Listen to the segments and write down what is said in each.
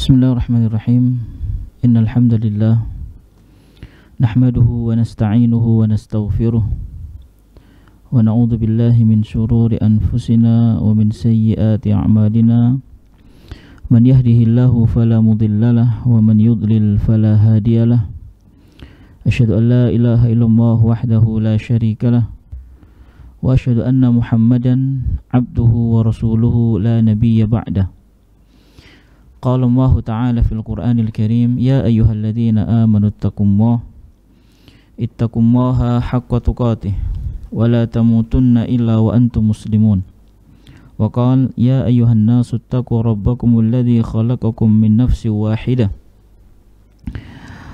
Bismillahirrahmanirrahim. Innal hamdalillah nahmaduhu wa nasta'inuhu wa nastaghfiruh wa na'udzu billahi min shururi anfusina wa min sayyiati a'malina. Man yahdihillahu fala mudhillalah wa man yudlil fala hadiyalah. Asyhadu an la ilaha illallah wahdahu la syarikalah wa asyhadu anna Muhammadan abduhu wa rasuluhu la nabiyya ba'dah. Qala Allah Ta'ala fil Qur'anil Karim, ya ayyuhalladzina amanu ittaqullaha haqqa tuqatih wa la tamutunna illa wa antum muslimun. Wa qala ya ayyuhan nasu ittaqu rabbakumul ladzi khalaqakum min nafsin wahidah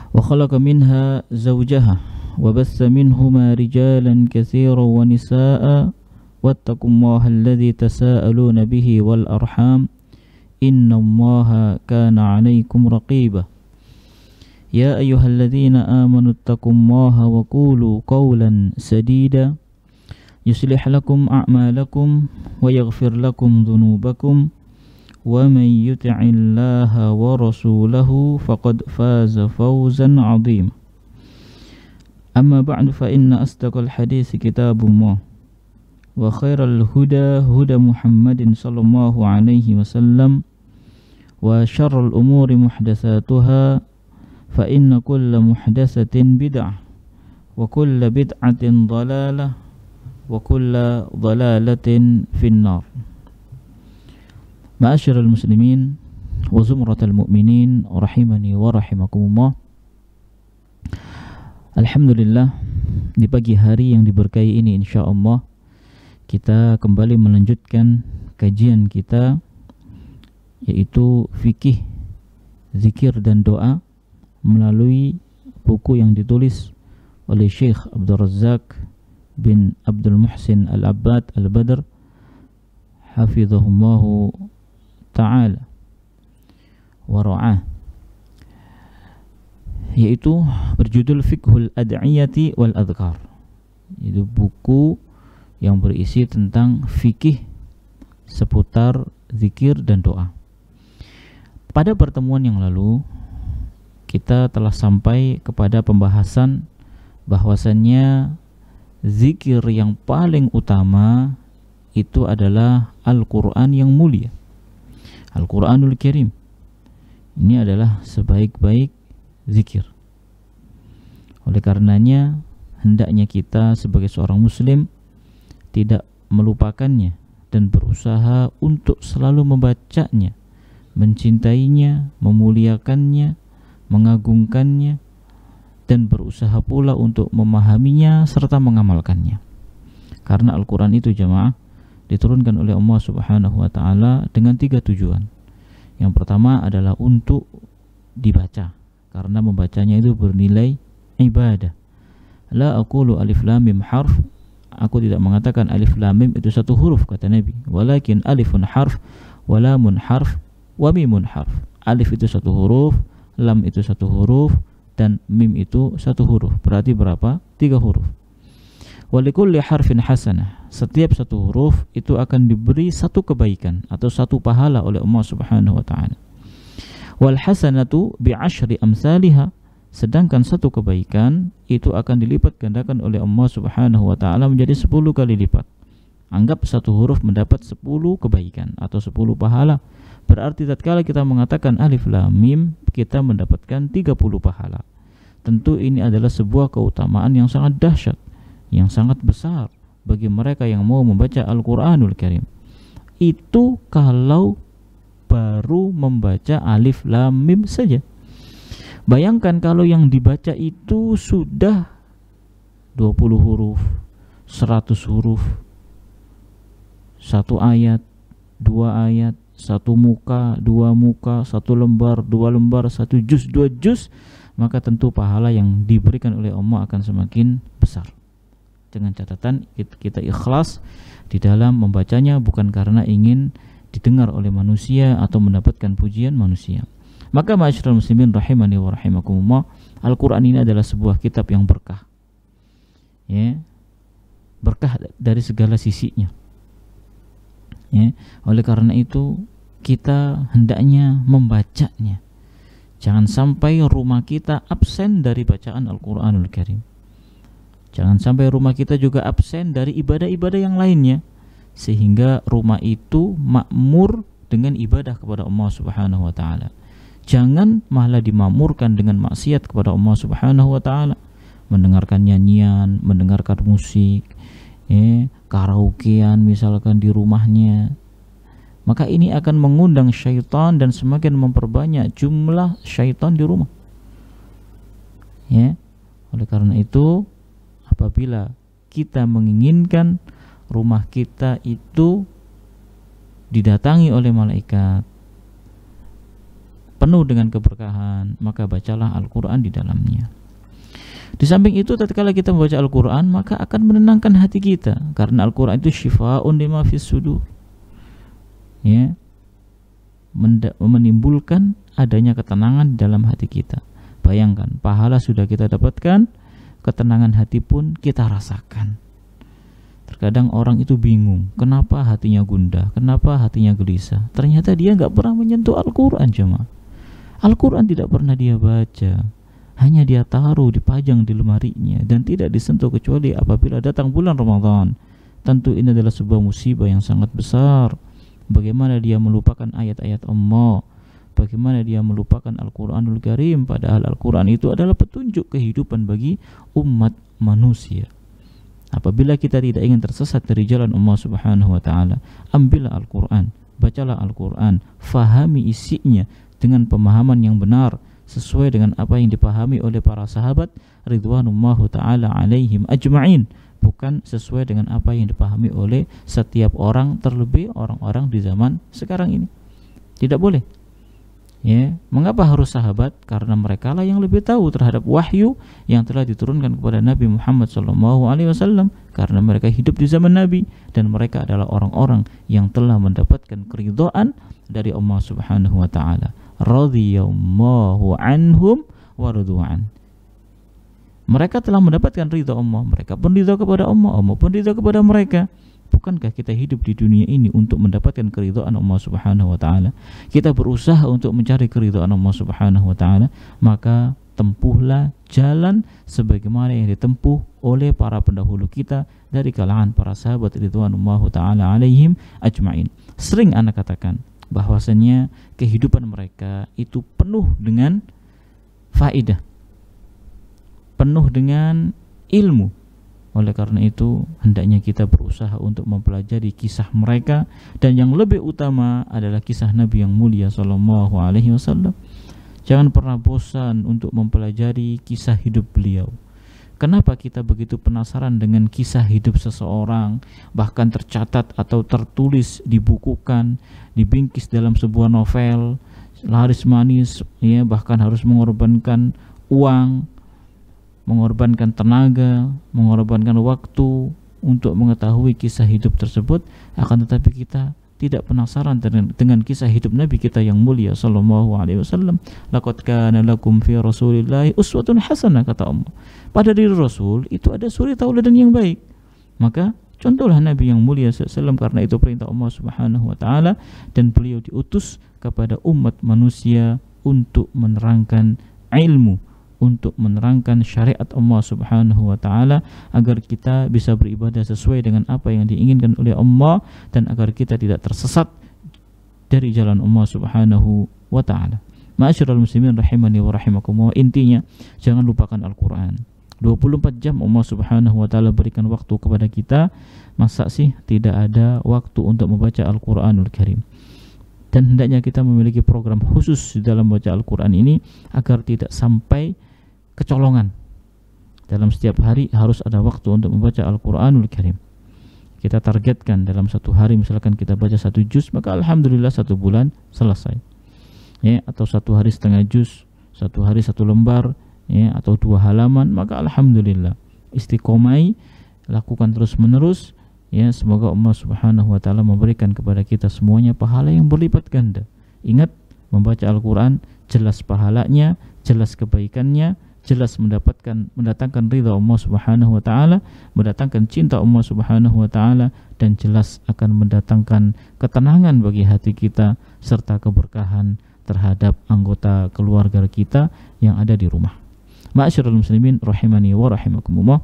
wa khalaqa minha zawjaha wa bassa minhuma rijalan katsiran wa nisaa'a wattaqullaha alladzi tasaaluna bihi wal arham Inna Allaha kana 'alaikum raqiba. Ya ayyuhalladzina amanu ittaqullaha wa qulu qawlan sadida yuslih lakum a'malakum wa yaghfir lakum dhunubakum wa man yuti'illaha wa rasulahu faqad faza fawzan 'azima. Amma ba'du fa inna asdaqal hadits kitabullah wa khairal huda huda Muhammadin sallallahu alaihi wasallam wa syarrul umuri muhdatsatuha fa inna kulla muhdatsatin bid'ah wa kulla bid'atin dhalalah wa kulla dhalalatin finnar. Ma'asyiral muslimin wa zumratal mu'minin rahimani wa rahimakumullah. Alhamdulillah, di pagi hari yang diberkahi ini insyaallah kita kembali melanjutkan kajian kita, yaitu fikih, zikir dan doa melalui buku yang ditulis oleh Syekh Abdul Razzaq bin Abdul Muhsin Al-Abbad Al-Badr hafizahullahu ta'ala wa ra'ah, yaitu berjudul Fiqhul Ad'iyati wal Adhkar. Itu buku yang berisi tentang fikih seputar zikir dan doa. Pada pertemuan yang lalu kita telah sampai kepada pembahasan bahwasannya zikir yang paling utama itu adalah Al-Quran yang mulia, Al-Quranul Karim. Ini adalah sebaik-baik zikir. Oleh karenanya hendaknya kita sebagai seorang muslim tidak melupakannya dan berusaha untuk selalu membacanya, mencintainya, memuliakannya, mengagungkannya, dan berusaha pula untuk memahaminya serta mengamalkannya. Karena Al-Quran itu jamaah diturunkan oleh Allah Subhanahu wa ta'ala dengan 3 tujuan. Yang pertama adalah untuk dibaca, karena membacanya itu bernilai ibadah. La aqulu alif lam mim harf, aku tidak mengatakan alif lam mim itu satu huruf, kata Nabi, walakin alifun harf wa lamun harf wa mimun harf. Alif itu satu huruf, lam itu satu huruf, dan mim itu satu huruf. Berarti berapa? 3 huruf. Walikulli harfin hasanah, setiap satu huruf itu akan diberi satu kebaikan atau satu pahala oleh Allah Subhanahu wa ta'ala. Wal hasanatu bi'ashri amsalihah, sedangkan satu kebaikan itu akan dilipat gandakan oleh Allah Subhanahu wa ta'ala menjadi 10 kali lipat. Anggap satu huruf mendapat 10 kebaikan atau 10 pahala. Berarti tatkala kita mengatakan alif lam mim, kita mendapatkan 30 pahala. Tentu ini adalah sebuah keutamaan yang sangat dahsyat, yang sangat besar bagi mereka yang mau membaca Al-Quranul Karim. Itu kalau baru membaca alif lam mim saja. Bayangkan kalau yang dibaca itu sudah 20 huruf, 100 huruf, 1 ayat, 2 ayat, 1 muka, 2 muka, 1 lembar, 2 lembar, 1 juz, 2 juz, maka tentu pahala yang diberikan oleh Allah akan semakin besar. Dengan catatan kita ikhlas di dalam membacanya, bukan karena ingin didengar oleh manusia atau mendapatkan pujian manusia. Maka ma'asyiral muslimin rahimani wa rahimakumullah, Al-Quran ini adalah sebuah kitab yang berkah, ya, berkah dari segala sisinya, ya. Oleh karena itu kita hendaknya membacanya. Jangan sampai rumah kita absen dari bacaan Al-Quranul Karim. Jangan sampai rumah kita juga absen dari ibadah-ibadah yang lainnya, sehingga rumah itu makmur dengan ibadah kepada Allah Subhanahu wa taala. Jangan malah dimakmurkan dengan maksiat kepada Allah Subhanahu wa taala, mendengarkan nyanyian, mendengarkan musik, karaokean misalkan di rumahnya. Maka ini akan mengundang syaitan dan semakin memperbanyak jumlah syaitan di rumah. Oleh karena itu, apabila kita menginginkan rumah kita itu didatangi oleh malaikat penuh dengan keberkahan, maka bacalah Al-Quran di dalamnya. Di samping itu, tatkala kita membaca Al-Quran, maka akan menenangkan hati kita, karena Al-Quran itu syifa'un lima fis sudur, menimbulkan adanya ketenangan dalam hati kita. Bayangkan, pahala sudah kita dapatkan, ketenangan hati pun kita rasakan. Terkadang orang itu bingung, kenapa hatinya gundah, kenapa hatinya gelisah. Ternyata dia nggak pernah menyentuh Al-Quran, jemaah. Al-Quran tidak pernah dia baca, hanya dia taruh, dipajang di lemarinya dan tidak disentuh kecuali apabila datang bulan Ramadan. Tentu ini adalah sebuah musibah yang sangat besar. Bagaimana dia melupakan ayat-ayat Allah, bagaimana dia melupakan Al-Quranul Karim, padahal Al-Quran itu adalah petunjuk kehidupan bagi umat manusia. Apabila kita tidak ingin tersesat dari jalan Allah Subhanahu wa taala, ambillah Al-Quran, bacalah Al-Quran, fahami isinya dengan pemahaman yang benar sesuai dengan apa yang dipahami oleh para sahabat ridwanullahu taala alaihim ajma'in, bukan sesuai dengan apa yang dipahami oleh setiap orang, terlebih orang-orang di zaman sekarang ini. Tidak boleh. Mengapa harus sahabat? Karena mereka lah yang lebih tahu terhadap wahyu yang telah diturunkan kepada Nabi Muhammad SAW, karena mereka hidup di zaman Nabi dan mereka adalah orang-orang yang telah mendapatkan keridhaan dari Allah Subhanahu wa taala. Radhiyallahu anhum wa radu'an. Mereka telah mendapatkan ridha Allah, mereka pun ridha kepada Allah, Allah pun ridha kepada mereka. Bukankah kita hidup di dunia ini untuk mendapatkan keridhaan Allah Subhanahu wa taala? Kita berusaha untuk mencari keridhaan Allah Subhanahu wa taala, maka tempuhlah jalan sebagaimana yang ditempuh oleh para pendahulu kita dari kalangan para sahabat ridwanullahu taala alaihim ajma'in. Sering anak katakan bahwasanya kehidupan mereka itu penuh dengan faedah, penuh dengan ilmu. Oleh karena itu, hendaknya kita berusaha untuk mempelajari kisah mereka, dan yang lebih utama adalah kisah Nabi yang mulia sallallahu alaihi wasallam. Jangan pernah bosan untuk mempelajari kisah hidup beliau. Kenapa kita begitu penasaran dengan kisah hidup seseorang, bahkan tercatat atau tertulis, dibukukan, dibingkis dalam sebuah novel, laris manis, bahkan harus mengorbankan uang, mengorbankan tenaga, mengorbankan waktu untuk mengetahui kisah hidup tersebut. Akan tetapi kita tidak penasaran dengan kisah hidup Nabi kita yang mulia sallallahu alaihi wasallam. Laqad kana lakum fi Rasulillahi uswatun hasanah, kata Allah. Pada diri Rasul itu ada suri tauladan yang baik. Maka contohlah Nabi yang mulia sallallahu, karena itu perintah Allah Subhanahu wa taala, dan beliau diutus kepada umat manusia untuk menerangkan ilmu, untuk menerangkan syariat Allah Subhanahu wa taala, agar kita bisa beribadah sesuai dengan apa yang diinginkan oleh Allah dan agar kita tidak tersesat dari jalan Allah Subhanahu wa taala. Ma'asyiral muslimin rahimani wa rahimakumullah, intinya jangan lupakan Al-Qur'an. 24 jam Allah Subhanahu wa taala berikan waktu kepada kita. Masa sih tidak ada waktu untuk membaca Al-Qur'anul Karim? Dan hendaknya kita memiliki program khusus di dalam membaca Al-Qur'an ini agar tidak sampai kecolongan. Dalam setiap hari harus ada waktu untuk membaca Al-Quranul Karim. Kita targetkan dalam satu hari misalkan kita baca 1 juz, maka alhamdulillah 1 bulan selesai. Atau 1 hari setengah juz, 1 hari 1 lembar, atau 2 halaman, maka alhamdulillah. Istiqomai, lakukan terus menerus. Semoga Allah Subhanahu wa taala memberikan kepada kita semuanya pahala yang berlipat ganda. Ingat, membaca Al-Quran jelas pahalanya, jelas kebaikannya, jelas mendatangkan ridha Allah Subhanahu wa taala, mendatangkan cinta Allah Subhanahu wa taala, dan jelas akan mendatangkan ketenangan bagi hati kita serta keberkahan terhadap anggota keluarga kita yang ada di rumah. Ma'asyiral muslimin rahimani wa rahimakumullah.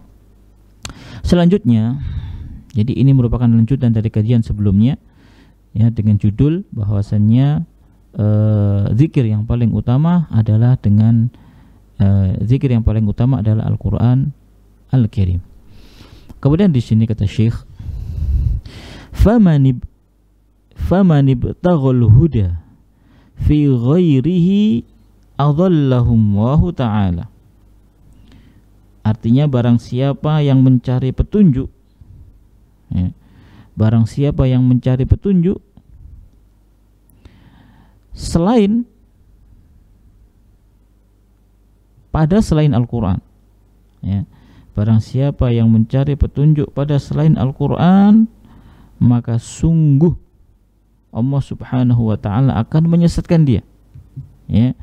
Selanjutnya, jadi ini merupakan lanjutan dari kajian sebelumnya ya, dengan judul bahwasannya zikir yang paling utama adalah dengan zikir yang paling utama adalah Al-Qur'an Al-Karim. Kemudian di sini kata Syekh, faman ibtaghal huda fi ghairihi adallahumullahu ta'ala. Artinya barang siapa yang mencari petunjuk ya, barang siapa yang mencari petunjuk selain Al-Quran ya, barang siapa yang mencari petunjuk pada selain Al-Quran, maka sungguh Allah Subhanahu wa ta'ala akan menyesatkan dia ya,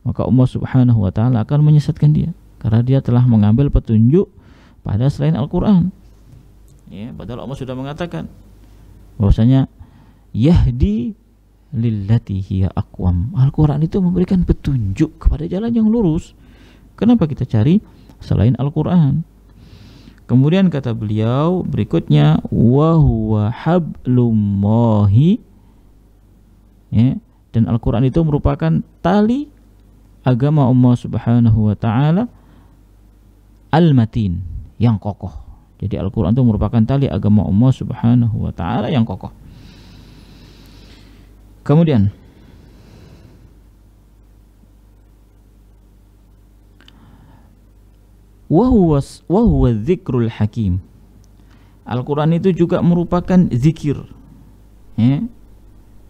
maka Allah Subhanahu wa ta'ala akan menyesatkan dia karena dia telah mengambil petunjuk pada selain Al-Quran ya, padahal Allah sudah mengatakan bahwasanya yahdi lillati hiya aqwam. Al-Quran itu memberikan petunjuk kepada jalan yang lurus. Kenapa kita cari selain Al-Quran? Kemudian kata beliau berikutnya, wa huwa hablullahi ya, dan Al-Quran itu merupakan tali agama Allah Subhanahu wa ta'ala al-matin, yang kokoh. Jadi Al-Quran itu merupakan tali agama Allah Subhanahu wa ta'ala yang kokoh. Kemudian wa huwa dzikrul hakim. Al-Quran itu juga merupakan zikir ya,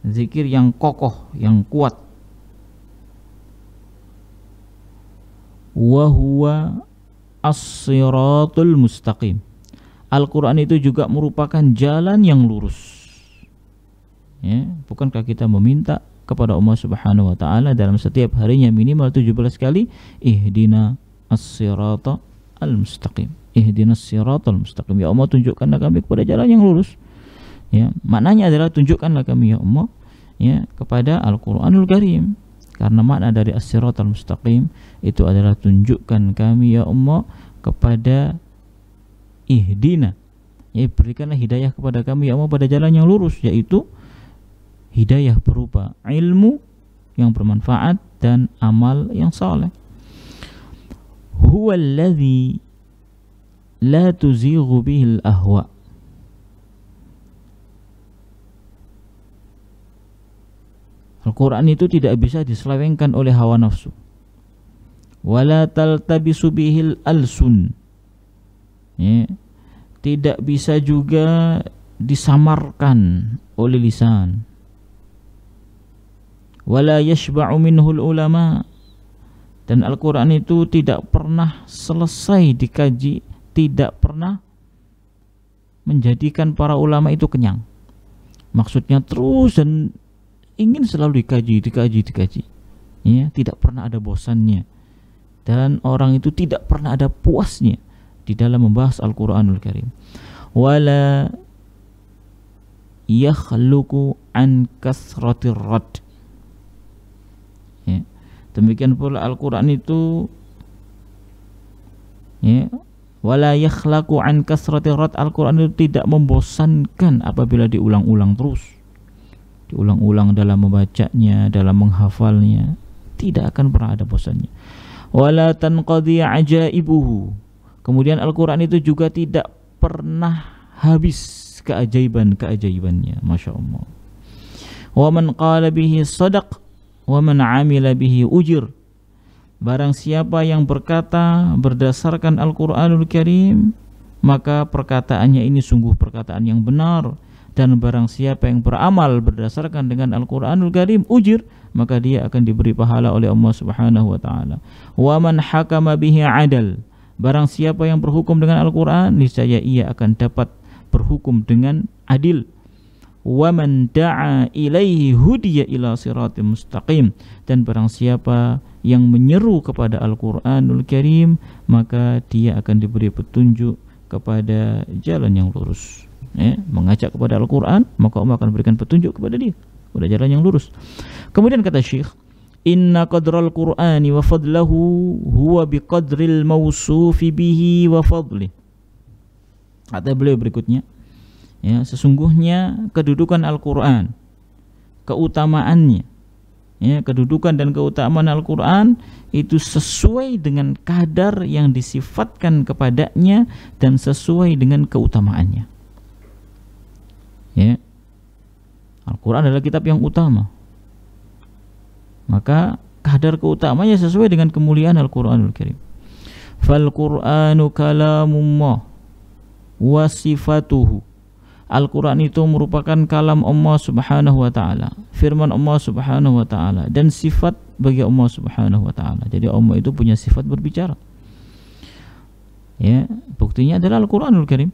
zikir yang kokoh, yang kuat. Wa huwa as-siratul mustaqim. Al-Quran itu juga merupakan jalan yang lurus ya. Bukankah kita meminta kepada Allah Subhanahu wa ta'ala dalam setiap harinya minimal 17 kali, ihdina as-sirata al-mustaqim, ihdinas siratal mustaqim, ya Allah tunjukkanlah kami kepada jalan yang lurus ya. Maknanya adalah tunjukkanlah kami ya Allah ya kepada Al-Qur'anul Karim, karena makna dari as-siratal mustaqim itu adalah tunjukkan kami ya Allah kepada ihdina ya, berikanlah hidayah kepada kami ya Allah pada jalan yang lurus, yaitu hidayah berupa ilmu yang bermanfaat dan amal yang saleh. Huwa alladhi la tuzighu bihi al-ahwa. Al-Quran itu tidak bisa diselewengkan oleh hawa nafsu. Wala taltabisu bihil alsun ya, tidak bisa juga disamarkan oleh lisan. Wala yashba'u minhul ulama, dan Al-Quran itu tidak pernah selesai dikaji, tidak pernah menjadikan para ulama itu kenyang. Maksudnya terus dan ingin selalu dikaji ya, tidak pernah ada bosannya, dan orang itu tidak pernah ada puasnya di dalam membahas Al-Qur'anul Karim. Wala yakhluqu an kasratir rad ya. Demikian pula Al-Qur'an itu ya, wala yakhlaqu an kasratir rad, Al-Qur'an itu tidak membosankan apabila diulang-ulang terus, diulang-ulang dalam membacanya, dalam menghafalnya, tidak akan pernah ada bosannya. Wala tanqadi ajaibuhu, kemudian Al-Quran itu juga tidak pernah habis keajaiban-keajaibannya. Masya Allah. Wa man qala bihi sadaq wa man amila bihi ujir. Barang siapa yang berkata berdasarkan Al-Quranul Karim, maka perkataannya ini sungguh perkataan yang benar. Dan barang siapa yang beramal berdasarkan dengan Al-Quranul Karim, ujir, maka dia akan diberi pahala oleh Allah Subhanahu wa ta'ala. Wa man hakama bihi adal, barang siapa yang berhukum dengan Al-Quran, niscaya ia akan dapat berhukum dengan adil. Wa man da'a ilaihi hudiya ila siratim mustaqim, dan barang siapa yang menyeru kepada Al-Qur'anul Karim, maka dia akan diberi petunjuk kepada jalan yang lurus. Mengajak kepada Al-Qur'an, maka Allah akan berikan petunjuk kepada dia pada jalan yang lurus. Kemudian kata Syekh, inna qadral Qur'ani wa fadlahu huwa biqadril mausufi bihi wa fadlih. Kata beliau berikutnya, sesungguhnya kedudukan Al-Qur'an, keutamaannya, kedudukan dan keutamaan Al-Quran itu sesuai dengan kadar yang disifatkan kepadanya dan sesuai dengan keutamaannya. Al-Quran adalah kitab yang utama, maka kadar keutamanya sesuai dengan kemuliaan Al-Quranul Karim. Fal-Qur'anu kalamullah wa sifatuhu. Al-Quran itu merupakan kalam Allah Subhanahu wa ta'ala, firman Allah Subhanahu wa ta'ala, dan sifat bagi Allah Subhanahu wa ta'ala. Jadi Allah itu punya sifat berbicara. Buktinya adalah Al-Quranul Karim.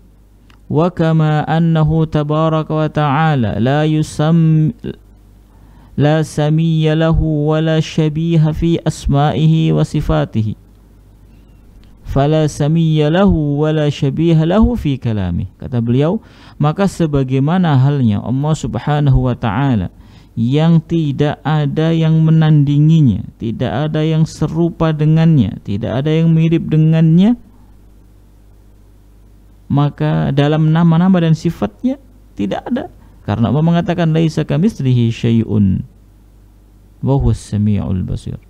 Wa kama annahu tabaraka wa ta'ala la samiyya lahu wa la syabiha fi asma'ihi wa sifatihi. Fala samiyya lahu wala syabiha lahu fi kalami. Kata beliau, maka sebagaimana halnya Allah Subhanahu wa ta'ala yang tidak ada yang menandinginya, tidak ada yang serupa dengannya, tidak ada yang mirip dengannya, maka dalam nama-nama dan sifatnya tidak ada. Karena Allah mengatakan laisa kamitslihi syai'un wa huwas samiul basir.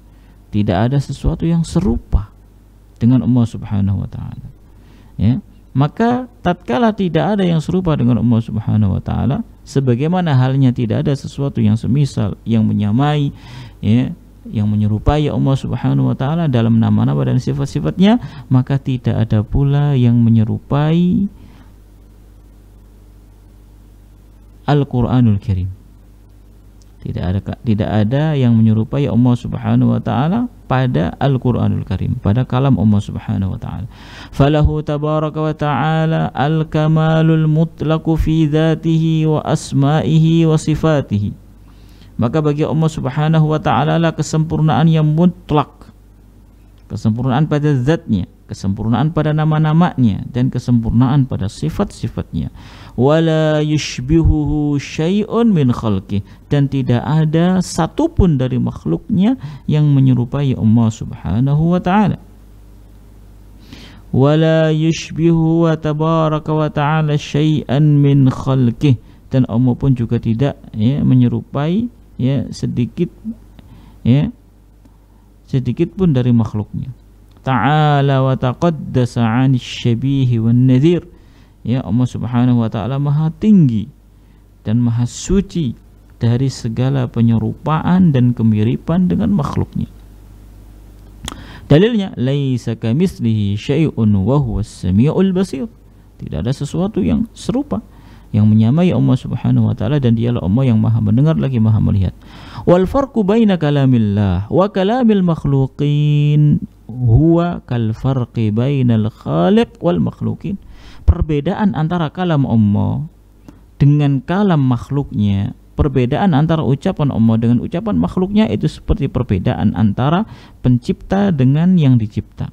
Tidak ada sesuatu yang serupa dengan Allah Subhanahu wa ta'ala. Maka tatkala tidak ada yang serupa dengan Allah Subhanahu wa ta'ala, sebagaimana halnya tidak ada sesuatu yang semisal, yang menyamai, yang menyerupai Allah Subhanahu wa ta'ala dalam nama-nama dan sifat-sifatnya, maka tidak ada pula yang menyerupai Al-Qur'anul Karim. Tidak ada yang menyerupai Allah Subhanahu wa ta'ala pada Al-Qur'anul Karim, pada kalam Allah Subhanahu wa ta'ala. Falahu tabaraka wa ta'ala al-kamalul mutlaqu fi dzatihi wa asma'ihi wa sifatihi. Maka bagi Allah Subhanahu wa ta'ala lah kesempurnaan yang mutlak, kesempurnaan pada zatnya, kesempurnaan pada nama-namanya, dan kesempurnaan pada sifat-sifatnya. Wala yushbihuhu syai'un min khalqih, dan tidak ada satupun dari makhluknya yang menyerupai Allah Subhanahu wa ta'ala. Wala yushbihu wa tabaraka wa ta'ala syai'an min khalqih, dan Allah pun juga tidak menyerupai sedikit pun dari makhluknya. Ta'ala wa taqaddasa 'anil syabihi wan nadhir. Allah Subhanahu wa ta'ala maha tinggi dan maha suci dari segala penyerupaan dan kemiripan dengan makhluknya. Dalilnya, laisa kamitslihi syai'un wa huwas samiul basir. Tidak ada sesuatu yang serupa, yang menyamai Allah Subhanahu wa ta'ala, dan dialah Allah yang maha mendengar lagi maha melihat. Wal farqu baina kalamillah wa kalamil makhluqin huwa kal farqi bainal khaliq wal makhluqin. Perbedaan antara kalam Allah dengan kalam makhluknya, perbedaan antara ucapan Allah dengan ucapan makhluknya itu seperti perbedaan antara pencipta dengan yang dicipta.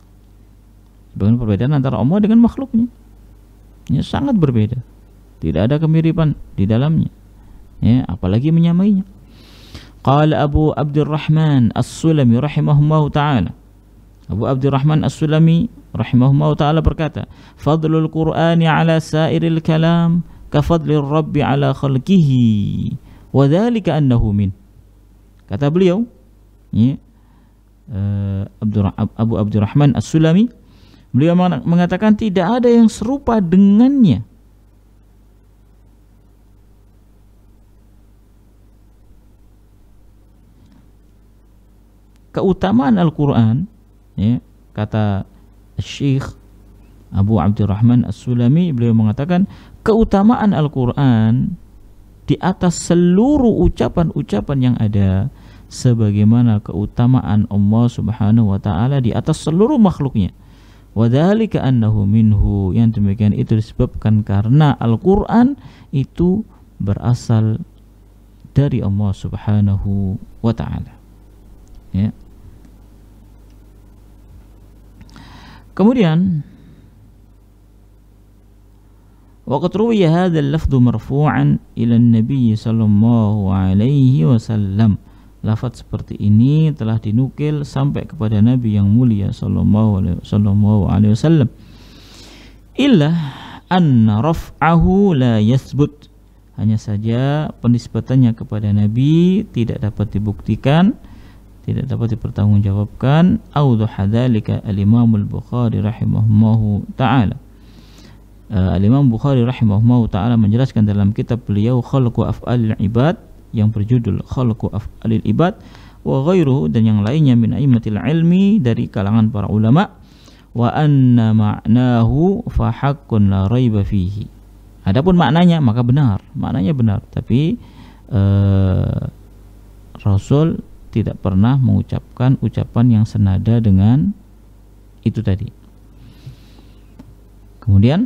Bagaimana perbedaan antara Allah dengan makhluknya? Sangat berbeda. Tidak ada kemiripan di dalamnya, apalagi menyamainya. Qala Abu Abdurrahman As-Sulami rahimahullahu ta'ala. Abu Abdurrahman As-Sulami rahimahullahu ta'ala berkata, fadlul Qur'ani ala sairil kalam ka fadlir Rabbi ala khalqihi wa dhalika annahu min. Kata beliau, Abu Abdurrahman As-Sulami, beliau mengatakan tidak ada yang serupa dengannya. Keutamaan Al-Quran, kata Syekh Abu Abdurrahman As-Sulami, beliau mengatakan keutamaan Al-Quran di atas seluruh ucapan-ucapan yang ada, sebagaimana keutamaan Allah Subhanahu wa ta'ala di atas seluruh makhluknya. Wa dzalika annahu minhu, yang demikian itu disebabkan karena Al-Quran itu berasal dari Allah Subhanahu wa ta'ala. Kemudian waqad ruwiya hadzal lafdhu marfu'an ila an-nabiy sallallahu alaihi wasallam. Lafaz seperti ini telah dinukil sampai kepada Nabi yang mulia sallallahu alaihi wasallam. Illa anna raf'ahu la yathbut. Hanya saja penisbatannya kepada Nabi tidak dapat dibuktikan, tidak dapat dipertanggungjawabkan. Awdaha dzalika al-Imam al-Bukhari rahimahullahu taala. Al-Imam Bukhari rahimahullahu taala menjelaskan dalam kitab beliau Khalqu Af'alil Ibad yang berjudul Khalqu Af'alil Ibad wa ghairuhu, dan yang lainnya min a'immatil ilmi dari kalangan para ulama, wa anna ma'nahu fa haqqun la raiba fihi. Adapun maknanya maka benar, maknanya benar, tapi Rasul tidak pernah mengucapkan ucapan yang senada dengan itu tadi. Kemudian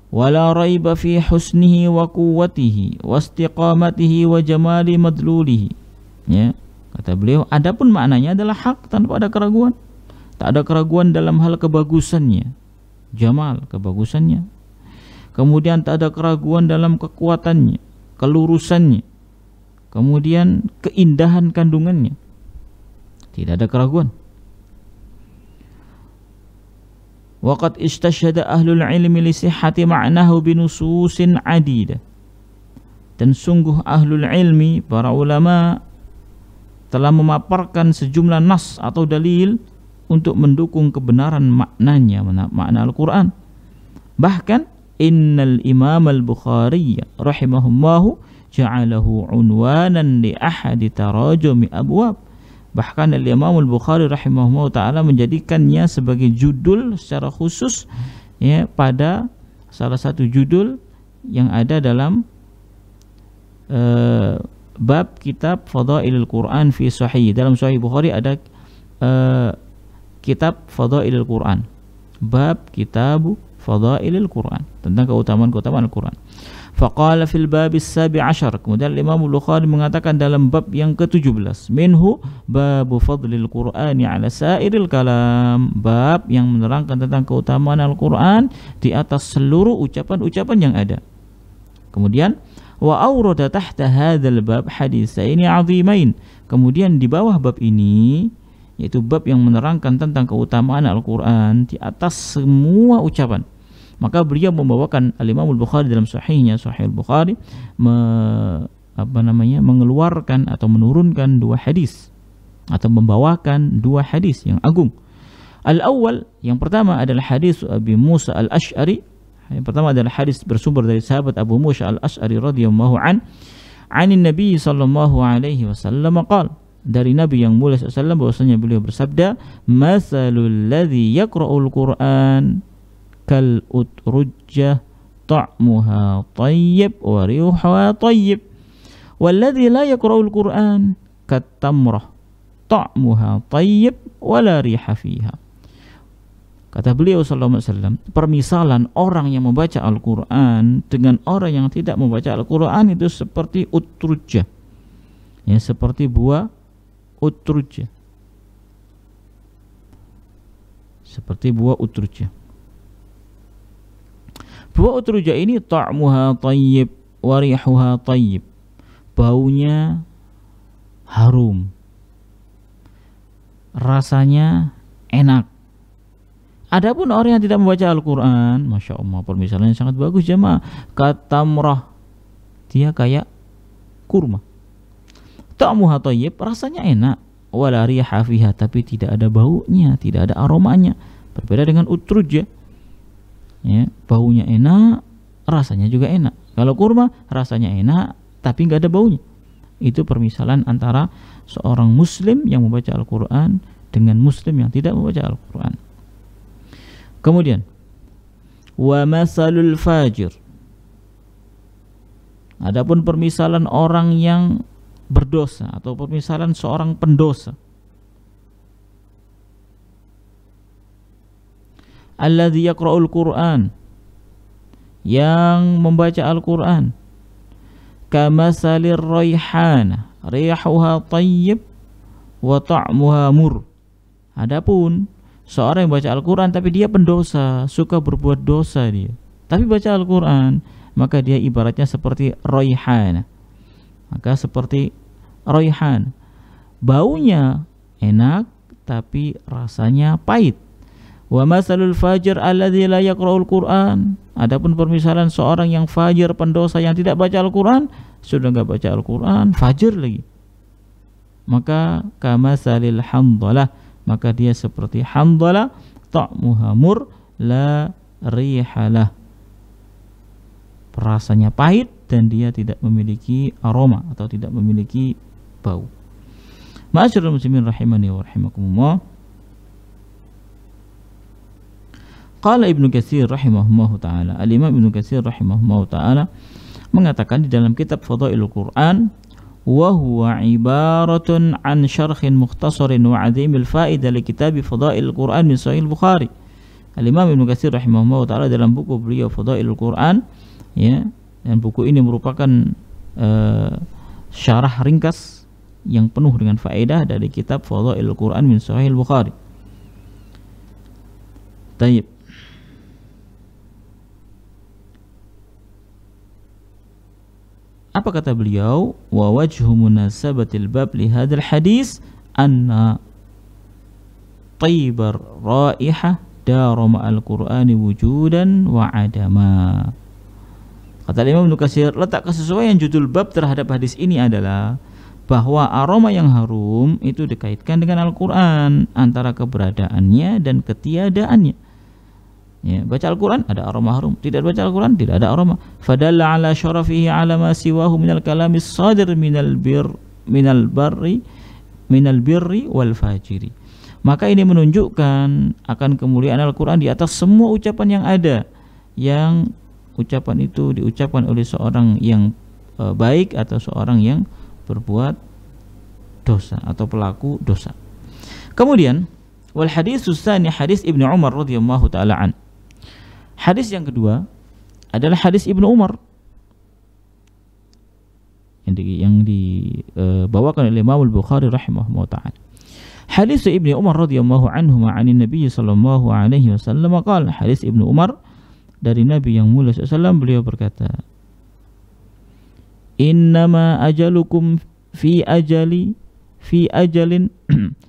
wala raiba fi husnihi wa quwwatihi wa istiqamatihi wa jamali madlulihi. Ya, kata beliau, adapun maknanya adalah hak tanpa ada keraguan. Tak ada keraguan dalam hal kebagusannya, jamal, kebagusannya. Kemudian tak ada keraguan dalam kekuatannya, kelurusannya. Kemudian keindahan kandungannya, tidak ada keraguan. Waqad istashhada ahlul ilmi li sihhati ma'nahu binususin adidah. Dan sungguh ahlul ilmi, para ulama, telah memaparkan sejumlah nas atau dalil untuk mendukung kebenaran maknanya, makna Al-Quran. Bahkan innal Imam al-Bukhari rahimahullahu ja'alahu unwanan li ahadi tarajumi abwab. Bahkan Imam al-Bukhari rahimahullah ta'ala menjadikannya sebagai judul secara khusus, ya, pada salah satu judul yang ada dalam bab kitab Fadailul Quran fi Sahih. Dalam Sahih Bukhari ada kitab Fadailul Quran, bab kitab Fadailul Quran, tentang keutamaan-keutamaan Al-Quran. Faqala fil babis sabi ashar. Kemudian Imam Bukhari mengatakan dalam bab yang ke-17, minhu babu fadlil Qur'ani ala sairil kalam, bab yang menerangkan tentang keutamaan Al-Quran di atas seluruh ucapan-ucapan yang ada. Kemudian wa awrada tahta hadzal bab haditsaini 'azimain. Kemudian di bawah bab ini, yaitu bab yang menerangkan tentang keutamaan Al-Quran di atas semua ucapan, maka beliau membawakan Al-Imam Al-Bukhari dalam sahihnya, Sahih Al-Bukhari, mengeluarkan atau menurunkan dua hadis, atau membawakan dua hadis yang agung. Al-awwal, yang pertama adalah hadis Abi Musa Al-Asy'ari. Yang pertama adalah hadis bersumber dari sahabat Abu Musa Al-Asy'ari radhiyallahu anin Nabi sallallahu alaihi wasallam qala, dari Nabi yang mulia sallallahu bahwasanya beliau bersabda, masalul ladzi yaqra'ul Qur'an kal utrujjah ta'muha tayyib wa rihuha tayyib walladzi la yaqra'ul Qur'an kat tamrah ta'muha tayyib wa la riha fiha. Kata beliau sallallahu alaihi wasallam, permisalan orang yang membaca Al-Qur'an dengan orang yang tidak membaca Al-Qur'an itu seperti utrujjah, ya, seperti buah utrujjah, seperti buah utrujjah. Buah utrujjah ini ta'muha tayyib wa rihuha tayyib, baunya harum, rasanya enak. Adapun orang yang tidak membaca Al-Quran, Masya Allah, permisalannya sangat bagus jemaah. Katamrah, dia kayak kurma. Ta'muha tayyib, rasanya enak. Wala riha fiha, tapi tidak ada baunya, tidak ada aromanya. Berbeda dengan utrujjah, ya, baunya enak, rasanya juga enak. Kalau kurma rasanya enak tapi nggak ada baunya. Itu permisalan antara seorang muslim yang membaca Al-Quran dengan muslim yang tidak membaca Al-Quran. Kemudian wa masalul fajir, adapun permisalan orang yang berdosa atau permisalan seorang pendosa, alladzi yaqra'ul Qur'an, yang membaca Al-Qur'an, kamasalir raihana rihuha tayyib wa ta'muha mur. Adapun seorang yang baca Al-Quran tapi dia pendosa, suka berbuat dosa dia, tapi baca Al-Quran, maka dia ibaratnya seperti raihan. Maka seperti raihan, baunya enak tapi rasanya pahit. Wa masalul fajir alladzi la yaqra'ul Qur'an. Adapun permisalan seorang yang fajir, pendosa yang tidak baca Al-Qur'an, sudah enggak baca Al-Qur'an, fajir lagi. Maka kamasalil hamdalah, maka dia seperti hamdalah, ta'muha mur la rihalah. Rasanya pahit dan dia tidak memiliki aroma atau tidak memiliki bau. Ma'asyiral muslimin rahimani wa rahimakumullah. Qala Ibnu Katsir rahimahullahu taala, Al-Imam Ibnu Katsir rahimahullahu taala mengatakan di dalam kitab Fadailul Quran, wa huwa ibaratun an syarhin mukhtasarin wa 'azimil fa'idah li kitab Fadailul Quran min Sahih Bukhari. Al-Imam Ibnu Katsir rahimahullahu taala dalam buku beliau Fadailul Quran, ya, dan buku ini merupakan syarah ringkas yang penuh dengan faedah dari kitab Fadailul Quran min Sahih Bukhari. Taib. Apa kata beliau? Wa wajhu munasabatil bab li hadzal hadis anna tayyibar raihah darama al-Qur'ani wujudan wa adama. Kata Imam Ibnu Katsir, letak kesesuaian judul bab terhadap hadis ini adalah bahwa aroma yang harum itu dikaitkan dengan Al-Qur'an, antara keberadaannya dan ketiadaannya. Ya, baca Al-Quran ada aroma harum, tidak baca Al-Quran tidak ada aroma. Fadalla ala syarafihi ala ma siwahu minal kalamis sadir minal birri wal fajiri. Maka ini menunjukkan akan kemuliaan Al-Quran di atas semua ucapan yang ada, yang ucapan itu diucapkan oleh seorang yang baik atau seorang yang berbuat dosa atau pelaku dosa. Kemudian wal haditsus tsani hadis Ibnu Umar radhiyallahu taala an. Hadis yang kedua adalah hadis Ibnu Umar yang dibawakan oleh Imam Al-Bukhari rahimahullah ta'ala. Hadis Ibnu Umar radhiyallahu anhu ma'anin Nabi sallallahu alaihi wasallam qala, hadis Ibnu Umar dari Nabi yang mulia sallallahu beliau berkata, innama ajalukum fi ajalin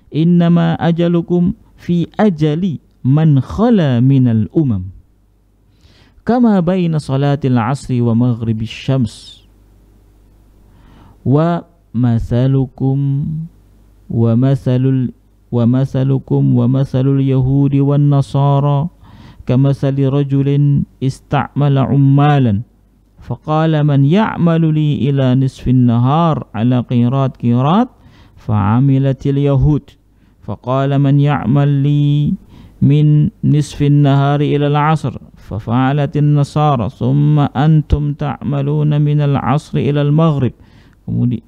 innama ajalukum fi ajali man khala minal umam kama baina salatil asri wa maghribis syams wa masalukum wa masalul yahudi wan nasara kamasali rajulin ista'mala ummalan faqala man ya'malu li ila nisfin nahar ala qirat fa'amilatil yahud faqala man ya'mal li min nisfin nahari ila al-'asr fafa'alatin nasara thumma antum ta'maluna min al-'asr ila al-maghrib. Kemudian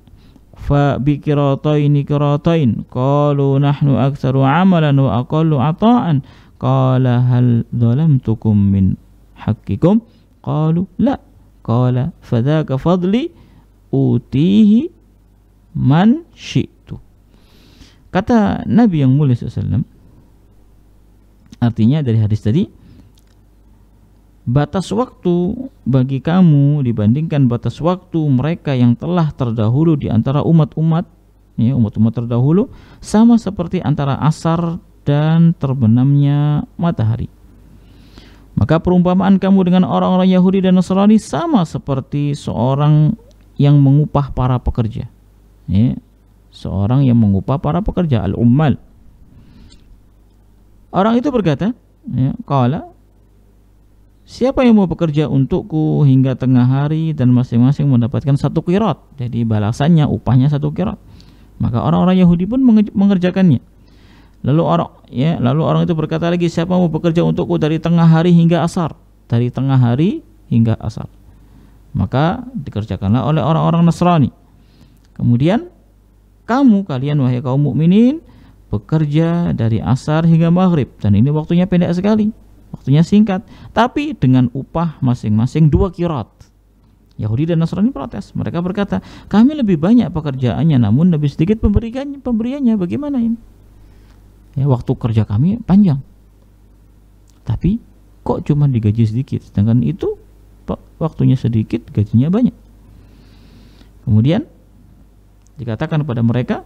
fa bi qiratain qalu nahnu aktsaru 'amalan wa aqallu 'ata'an qala hal dhalamtukum min haqqikum qalu la qala fadhaka fadli utihi man syi'tu. Kata Nabi yang mulia SAW, artinya dari hadis tadi, batas waktu bagi kamu dibandingkan batas waktu mereka yang telah terdahulu di antara umat-umat, ya, umat-umat terdahulu, sama seperti antara asar dan terbenamnya matahari. Maka perumpamaan kamu dengan orang-orang Yahudi dan Nasrani sama seperti seorang yang mengupah para pekerja, ya, seorang yang mengupah para pekerja, al-ummal. Orang itu berkata, ya, qala, siapa yang mau bekerja untukku hingga tengah hari dan masing-masing mendapatkan 1 qirat, jadi balasannya upahnya 1 qirat. Maka orang-orang Yahudi pun mengerjakannya. Lalu orang itu berkata lagi, siapa mau bekerja untukku dari tengah hari hingga asar, dari tengah hari hingga asar, maka dikerjakanlah oleh orang-orang Nasrani. Kemudian kalian wahai kaum mukminin bekerja dari asar hingga maghrib, dan ini waktunya pendek sekali, waktunya singkat, tapi dengan upah masing-masing 2 qirat. Yahudi dan Nasrani protes. Mereka berkata, kami lebih banyak pekerjaannya namun lebih sedikit pemberiannya. Bagaimana ini? Ya, waktu kerja kami panjang. Tapi kok cuma digaji sedikit, sedangkan itu waktunya sedikit, gajinya banyak. Kemudian dikatakan kepada mereka,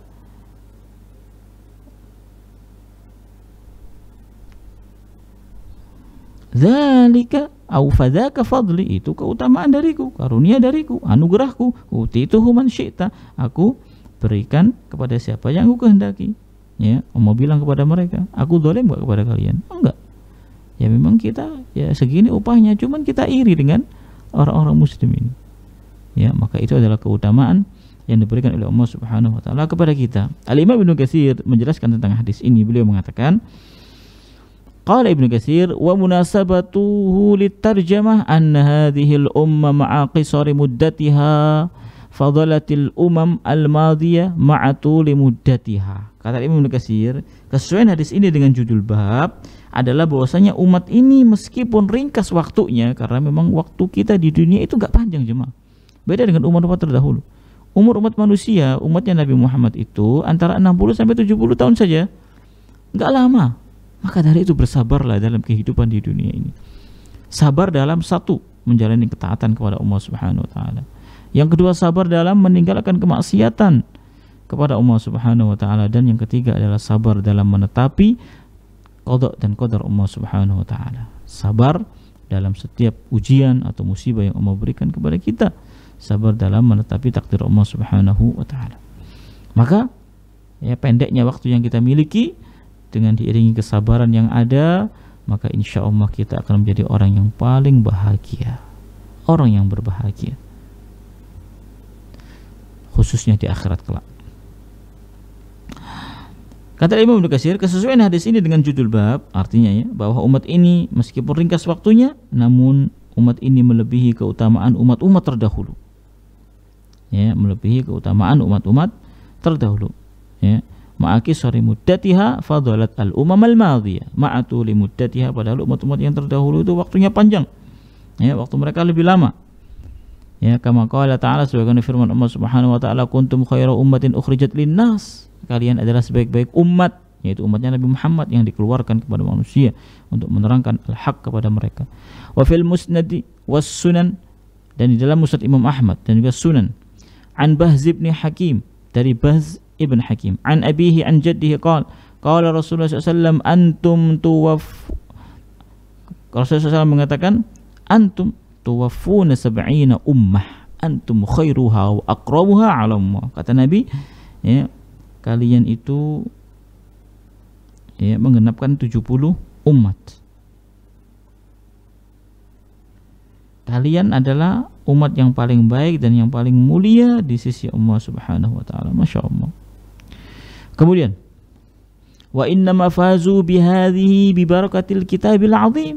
dzalika au fadzaka fadli, itu keutamaan dariku, karunia dariku, anugerahku, utituhu man syi'ta, aku berikan kepada siapa yang aku kehendaki. Ya, mau bilang kepada mereka, aku zalim enggak kepada kalian? Enggak. Ya memang kita ya segini upahnya, cuman kita iri dengan orang-orang muslim ini. Ya, maka itu adalah keutamaan yang diberikan oleh Allah Subhanahu wa taala kepada kita. Al-Imam Ibnu Katsir menjelaskan tentang hadis ini, beliau mengatakan, qala Ibnu Katsir wa munasabatuhu litarjamah anna hadhihi al-umma ma'a qisari muddatiha fadalatil umam al-madiyah ma'a tuli muddatiha. Kata Imam Ibnu Katsir, kesesuaian hadis ini dengan judul bab adalah bahwasanya umat ini meskipun ringkas waktunya, karena memang waktu kita di dunia itu enggak panjang jemaah. Beda dengan umat-umat terdahulu. Umur umat manusia, umatnya Nabi Muhammad itu antara 60 sampai 70 tahun saja. Enggak lama. Maka dari itu bersabarlah dalam kehidupan di dunia ini. Sabar dalam satu, menjalani ketaatan kepada Allah Subhanahu wa taala. Yang kedua, sabar dalam meninggalkan kemaksiatan kepada Allah Subhanahu wa taala, dan yang ketiga adalah sabar dalam menetapi qada dan qadar Allah Subhanahu wa taala. Sabar dalam setiap ujian atau musibah yang Allah berikan kepada kita. Sabar dalam menetapi takdir Allah Subhanahu wa taala. Maka ya, pendeknya waktu yang kita miliki dengan diiringi kesabaran yang ada, maka insya Allah kita akan menjadi orang yang paling bahagia, orang yang berbahagia, khususnya di akhirat kelak. Kata Imam Ibnu Katsir, kesesuaian hadis ini dengan judul bab artinya ya, bahwa umat ini meskipun ringkas waktunya, namun umat ini melebihi keutamaan umat-umat terdahulu. Ya, melebihi keutamaan umat-umat terdahulu. Ya, ma'aki sari muddatiha fadalat al-umam al-madiyah ma'atu li muddatiha, padahal umat-umat yang terdahulu itu waktunya panjang. Ya, waktu mereka lebih lama. Ya, kama qala ta'ala, sebagaimana firman Allah Subhanahu wa taala, kuntum khairu ummatin ukhrijat lin-nas, kalian adalah sebaik-baik umat, yaitu umatnya Nabi Muhammad yang dikeluarkan kepada manusia untuk menerangkan al-haq kepada mereka. Wa fil musnadi was sunan, dan di dalam musnad Imam Ahmad dan juga sunan, an Bahz ibn Hakim, dari Bahz ibn Hakim, an abihi an jaddihi qala Rasulullah SAW antum Rasulullah SAW mengatakan, antum tuwaffuna sab'ina ummah antum khairuha wa aqrabuha 'ala Allah. Kata Nabi, ya, kalian itu ya menggenapkan 70 umat. Kalian adalah umat yang paling baik dan yang paling mulia di sisi Allah Subhanahu wa taala. Masya Allah. Kemudian, wa inna mafazu bihadhihi bi barakatil kitabil azim.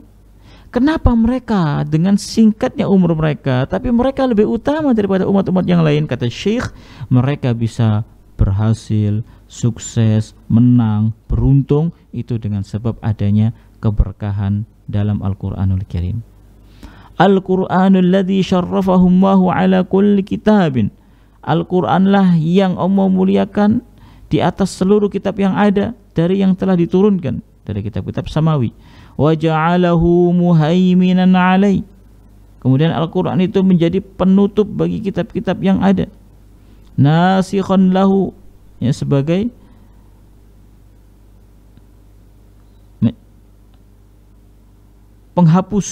Kenapa mereka dengan singkatnya umur mereka, tapi mereka lebih utama daripada umat-umat yang lain? Kata Syekh, mereka bisa berhasil, sukses, menang, beruntung, itu dengan sebab adanya keberkahan dalam Al-Quranul Karim. Al-Quranul ladzi syarrafahumullahu ala kulli kitabin. Al-Quranlah yang Allah muliakan di atas seluruh kitab yang ada, dari yang telah diturunkan, dari kitab-kitab samawi. Wa ja'alahu muhaiminan alai. Kemudian Al-Quran itu menjadi penutup bagi kitab-kitab yang ada. Nasikhan lahu, ya, sebagai penghapus,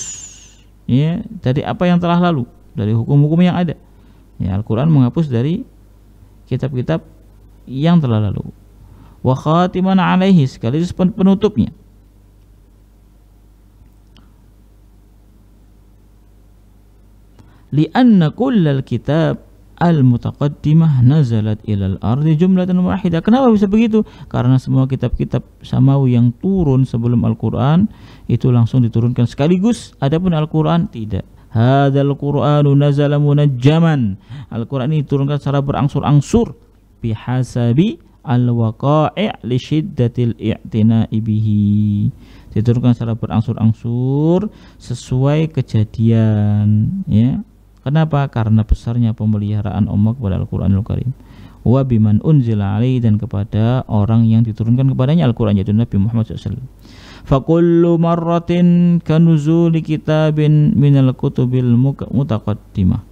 ya, dari apa yang telah lalu, dari hukum-hukum yang ada. Ya, Al-Quran menghapus dari kitab-kitab yang telah lalu. Wa khatiman alaihi, sekaligus penutupnya. Lianna kullal kitab al-mutaqaddimah nazalat ilal ardi jumlatan wahidah. Kenapa bisa begitu? Karena semua kitab-kitab samawi yang turun sebelum Al-Quran itu langsung diturunkan sekaligus. Adapun Al-Quran tidak. Hadzal Qur'anu nazala munajjaman. Al-Quran ini diturunkan secara berangsur-angsur bihasabi al-waqa'i' li syiddatil i'tina'i bihi. Diturunkan secara berangsur-angsur sesuai kejadian, ya. Kenapa? Karena besarnya pemeliharaan Allah kepada Al-Quranul Karim. wa biman unzila alaihi, dan kepada orang yang diturunkan kepadanya Al-Qur'an, yaitu Nabi Muhammad SAW. Fakullu marratin kanuzuli kitabin minal kutubil mutaqaddimah.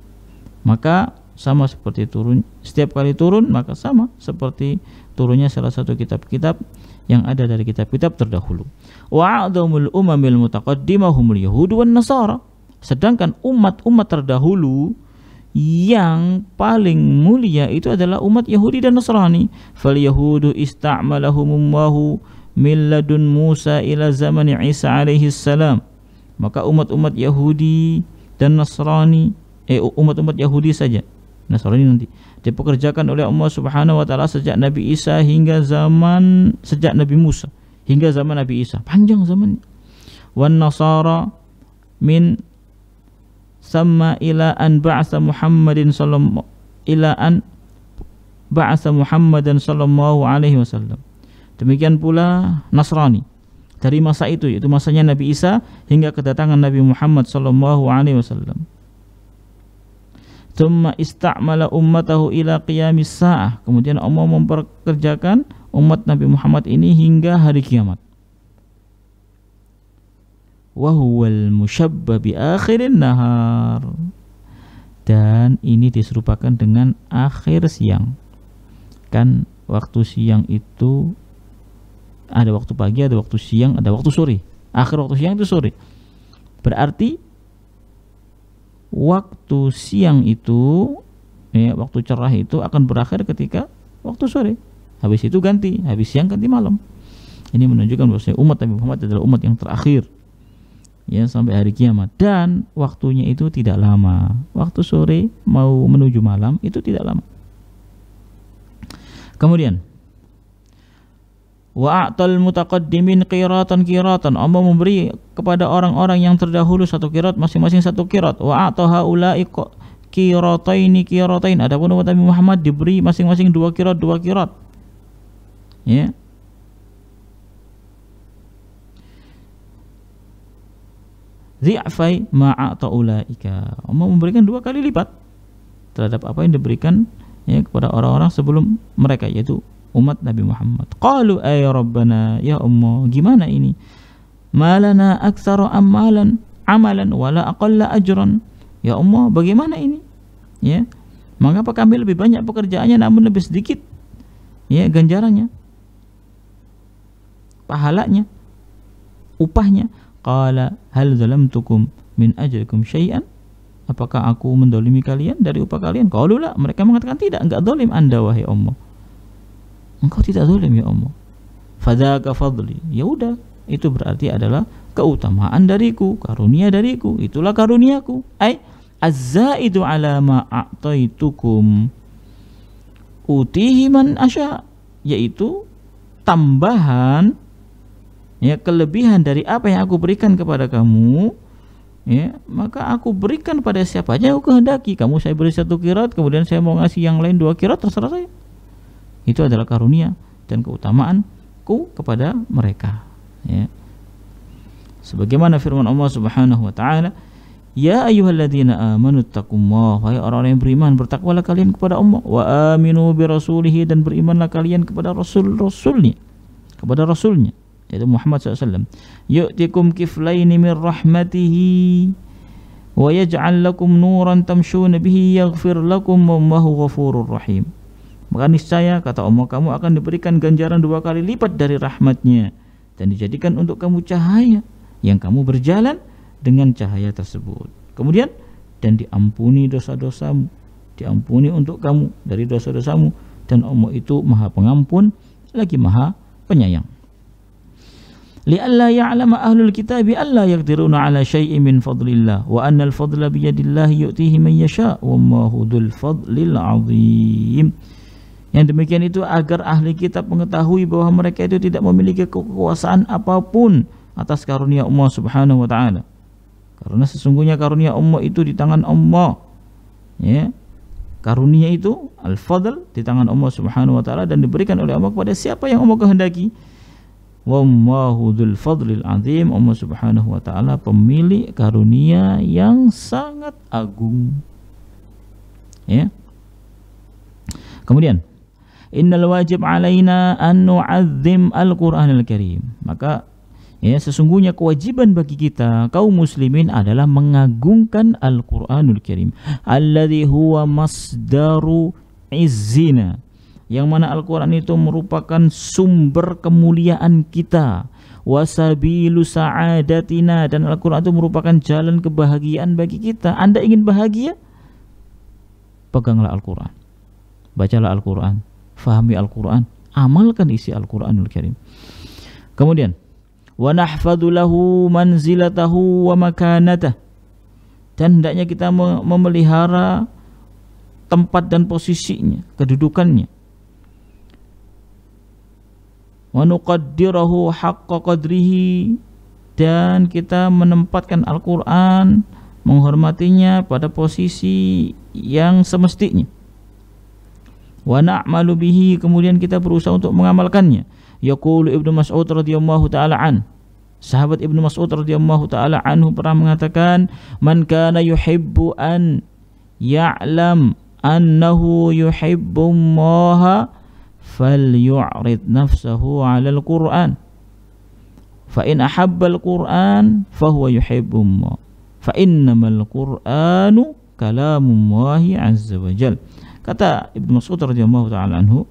Maka sama seperti turun, setiap kali turun maka sama seperti turunnya salah satu kitab-kitab yang ada dari kitab-kitab terdahulu. Wa a'dhamul umamil mutaqaddimah humul yahudu wan nasara. Sedangkan umat-umat terdahulu yang paling mulia itu adalah umat Yahudi dan Nasrani. Fal yahudu ista'malahumullahu min ladun Musa ila zaman Isa alaihi salam. Maka umat-umat Yahudi dan Nasrani, umat-umat Yahudi saja, Nasrani nanti dipekerjakan oleh Allah Subhanahu wa taala sejak Nabi Isa hingga sejak Nabi Musa hingga zaman Nabi Isa, panjang zaman. Wan nasara min sama ila an ba'atsa Muhammadin sallallahu alaihi wasallam. Demikian pula Nasrani dari masa itu, yaitu masanya Nabi Isa hingga kedatangan Nabi Muhammad sallallahu alaihi wasallam. Tsumma ista'mala ummatahu ila qiyamis sa'ah. Kemudian Allah memperkerjakan umat Nabi Muhammad ini hingga hari kiamat. Wa huwal musyabbah bi akhirin nahar. Dan ini diserupakan dengan akhir siang. Kan waktu siang itu ada waktu pagi, ada waktu siang, ada waktu sore. Akhir waktu siang itu sore. Berarti waktu siang itu, waktu cerah itu akan berakhir ketika waktu sore. Habis itu ganti, habis siang ganti malam. Ini menunjukkan bahwa umat Nabi Muhammad adalah umat yang terakhir, ya, sampai hari kiamat. Dan waktunya itu tidak lama. Waktu sore mau menuju malam itu tidak lama. Kemudian wa'atal mutaqaddimin qiratan. Allah memberi kepada orang-orang yang terdahulu satu qirat, masing-masing satu qirat. Wa'ata haula'i qirataini. Adapun umat Nabi Muhammad diberi masing-masing dua qirat. Ya. Dhi'fai ma'ata ulaika. Allah memberikan dua kali lipat terhadap apa yang diberikan, ya, kepada orang-orang sebelum mereka, yaitu umat Nabi Muhammad. Qalu ay rabbana, ya Allah, gimana ini? Malana aktsara amalan wala aqalla ajran. Ya Allah, bagaimana ini? Ya. Mengapa kami lebih banyak pekerjaannya namun lebih sedikit, ya, ganjarannya, pahalanya, upahnya? Qala hal zalamtukum min ajrikum syai'an. Apakah aku mendolimi kalian dari upah kalian? Qalu la, mereka mengatakan tidak, enggak zalim Anda wahai Allah. Engkau tidak zalim ya Allah. Fadzaka fadli. Ya udah, itu berarti adalah keutamaan dariku, karunia dariku. Itulah karuniaku. Ai az-zaidu ala ma a'taitukum utihi man asya, yaitu tambahan, ya, kelebihan dari apa yang aku berikan kepada kamu, ya, maka aku berikan pada siapa aja aku kehendaki. Kamu saya beri satu qirat, kemudian saya mau ngasih yang lain dua qirat, terserah saya. Itu adalah karunia dan keutamaanku kepada mereka, ya. Sebagaimana firman Allah Subhanahu wa taala, ya ayyuhalladzina amanu taqullaha, wahai orang-orang yang beriman, bertakwalah kalian kepada Allah, wa aminu bi rasulihi, dan berimanlah kalian kepada rasulnya, yaitu Muhammad SAW. Yu'tikum kiflaini min rahmatihi wa yaj'al lakum nuran tamshuna bihi yaghfir lakum wallahu ghafurur rahim. Maka niscaya, kata Allah, kamu akan diberikan ganjaran dua kali lipat dari rahmatnya, dan dijadikan untuk kamu cahaya yang kamu berjalan dengan cahaya tersebut. Kemudian, dan diampuni dosa-dosamu, diampuni untuk kamu dari dosa-dosamu, dan Allah itu Maha Pengampun lagi Maha Penyayang. Li'alla ya'lama ahlul kitabi alla yaqdiruna ala syai'in min fadlillah wa anna al-fadla biyadillahi yu'tihi man yasha' wallahu dzul fadlil 'azim. Yang demikian itu agar ahli kitab mengetahui bahwa mereka itu tidak memiliki kekuasaan apapun atas karunia Allah Subhanahu wa taala. Karena sesungguhnya karunia Allah itu di tangan Allah. Ya. Karunia itu al-fadl di tangan Allah Subhanahu wa taala dan diberikan oleh Allah kepada siapa yang Allah kehendaki. Wallahu dzul fadlil azim. Allah Subhanahu wa taala pemilik karunia yang sangat agung. Ya. Kemudian Innal wajib alaina an nu'azzim al-Qur'anal Karim. Maka ya, sesungguhnya kewajiban bagi kita kaum muslimin adalah mengagungkan Al-Qur'anul Karim, alladzi huwa masdaru izzina, yang mana Al-Qur'an itu merupakan sumber kemuliaan kita, wasabilu sa'adatina, dan Al-Qur'an itu merupakan jalan kebahagiaan bagi kita. Anda ingin bahagia? Peganglah Al-Qur'an. Bacalah Al-Qur'an, fahami Al-Qur'an, amalkan isi Al-Qur'anul Karim. Kemudian wa nahfadhu lahu manzilatahu wa makanatah, dan hendaknya kita memelihara tempat dan posisinya, kedudukannya. Wa nuqaddirahu haqqa qadrihi, dan kita menempatkan Al-Qur'an, menghormatinya pada posisi yang semestinya. Wa na'malu bihi, kemudian kita berusaha untuk mengamalkannya. Yaqulu Ibnu Mas'ud radhiyallahu taala an, sahabat Ibnu Mas'ud radhiyallahu taala anhu pernah mengatakan, man kana yuhibbu an ya'lam annahu yuhibbullaha falyu'rid nafsahu 'alal Qur'an fa in ahabbal Qur'an fahuwa yuhibbullah fa innamal Qur'anu kalamullahi 'azza wa jalla. Kata Ibnu Mas'ud radhiyallahu taala anhu,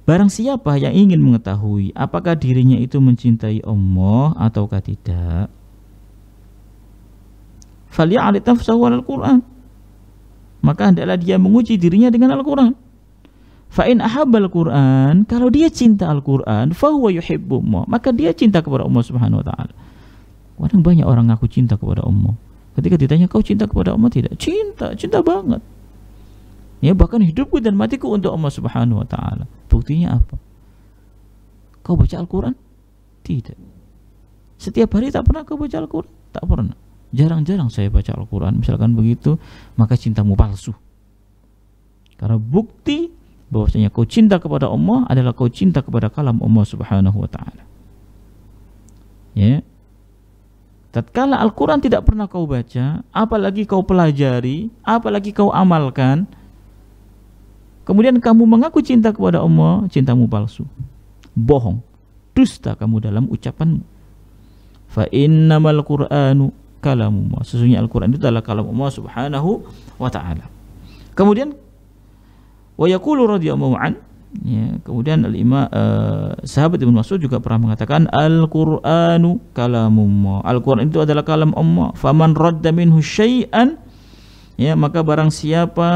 barang siapa yang ingin mengetahui apakah dirinya itu mencintai Allah ataukah tidak, falya'rid nafsahu 'alal Qur'an, maka hendaklah dia menguji dirinya dengan Al-Qur'an. Fa in ahabbal Qur'an, kalau dia cinta Al-Qur'an, fa huwa yuhibbullah, maka dia cinta kepada Allah Subhanahu wa taala. Kadang banyak orang ngaku cinta kepada Allah. Ketika ditanya, kau cinta kepada Allah? Tidak. Cinta banget. Ya, bahkan hidupku dan matiku untuk Allah Subhanahu wa taala. Buktinya apa? Kau baca Al-Quran? Tidak. Setiap hari tak pernah kau baca Al-Quran? Tak pernah. Jarang-jarang saya baca Al-Quran. Misalkan begitu, maka cintamu palsu. Karena bukti bahwasanya kau cinta kepada Allah adalah kau cinta kepada kalam Allah Subhanahu wa taala. Ya. Tatkala Al-Quran tidak pernah kau baca, apalagi kau pelajari, apalagi kau amalkan, kemudian kamu mengaku cinta kepada Allah, cintamu palsu, bohong, dusta kamu dalam ucapanmu. Fa innamal Qur'anu kalamullah, sesungguhnya Al-Quran itu adalah kalam Allah Subhanahu wa ta'ala. Kemudian wa yaqulu radhiyallahu an, ya, kemudian sahabat Ibnu Mas'ud juga pernah mengatakan, Al-Qur'anu kalamullah, Al-Quran itu adalah kalam Allah. Faman radda minhu syai'an, ya, maka barang siapa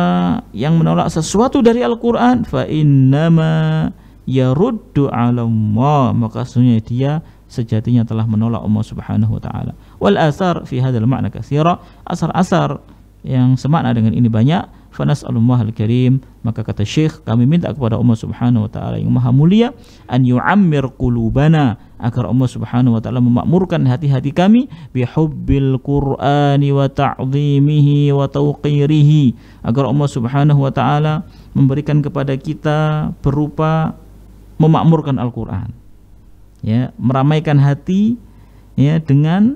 yang menolak sesuatu dari Al-Quran, fa innama yaruddu 'ala Allah, maka sesungguhnya dia sejatinya telah menolak Allah Subhanahu wa taala. Wal asar fi hadzal ma'na katsira, asar-asar yang semakna dengan ini banyak. Fa nas'alullah al-karim, maka kata Syekh, kami minta kepada Allah Subhanahu wa taala yang maha mulia, an yu'ammir qulubana, agar Allah Subhanahu wa taala memakmurkan hati-hati kami, bihubbil Qur'ani wa ta'zimihi wa tawqirihi, agar Allah Subhanahu wa taala memberikan kepada kita berupa memakmurkan Al-Qur'an, ya, meramaikan hati, ya, dengan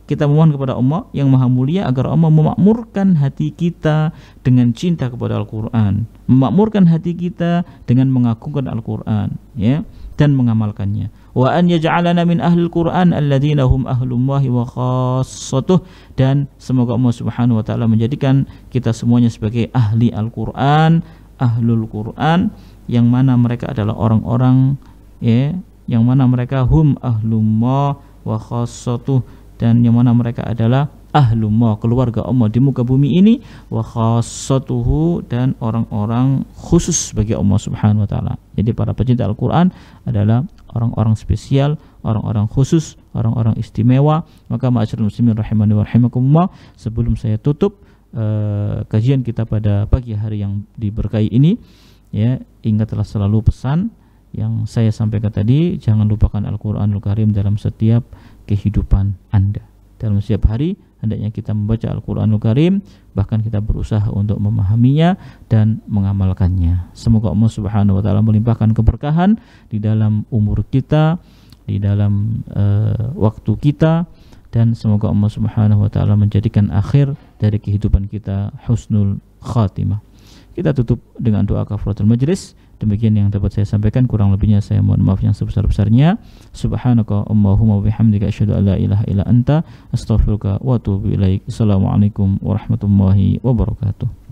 kita memohon kepada Allah yang maha mulia agar Allah memakmurkan hati kita dengan cinta kepada Al-Quran, memakmurkan hati kita dengan mengagungkan Al-Quran, ya, dan mengamalkannya. Wa an yaj'alana min ahlil Quran alladzina hum ahlullahi wa khassatuh, dan semoga Allah Subhanahu wa taala menjadikan kita semuanya sebagai ahli Al-Quran, ahlul Quran, yang mana mereka adalah orang-orang, ya, yang mana mereka hum ahlullah wa khassatuh, dan yang mana mereka adalah ahlullah, keluarga Allah di muka bumi ini, wa khassatuhu, dan orang-orang khusus bagi Allah Subhanahu wa taala. Jadi para pecinta Al-Qur'an adalah orang-orang spesial, orang-orang khusus, orang-orang istimewa. Maka ma'asyiral muslimin rahimani wa rahimakumullah, sebelum saya tutup kajian kita pada pagi hari yang diberkahi ini, ya, ingatlah selalu pesan yang saya sampaikan tadi, jangan lupakan Al-Qur'anul Karim dalam setiap kehidupan Anda. Dalam setiap hari hendaknya kita membaca Al-Qur'anul Karim, bahkan kita berusaha untuk memahaminya dan mengamalkannya. Semoga Allah Subhanahu wa taala melimpahkan keberkahan di dalam umur kita, di dalam waktu kita, dan semoga Allah Subhanahu wa taala menjadikan akhir dari kehidupan kita husnul khatimah. Kita tutup dengan doa kafaratul majlis. Demikian yang dapat saya sampaikan, kurang lebihnya saya mohon maaf yang sebesar-besarnya. Subhanaka Allahumma bihamdika asyhadu an la ilaha illa anta astaghfiruka wa atubu ilaik. Assalamualaikum warahmatullahi wabarakatuh.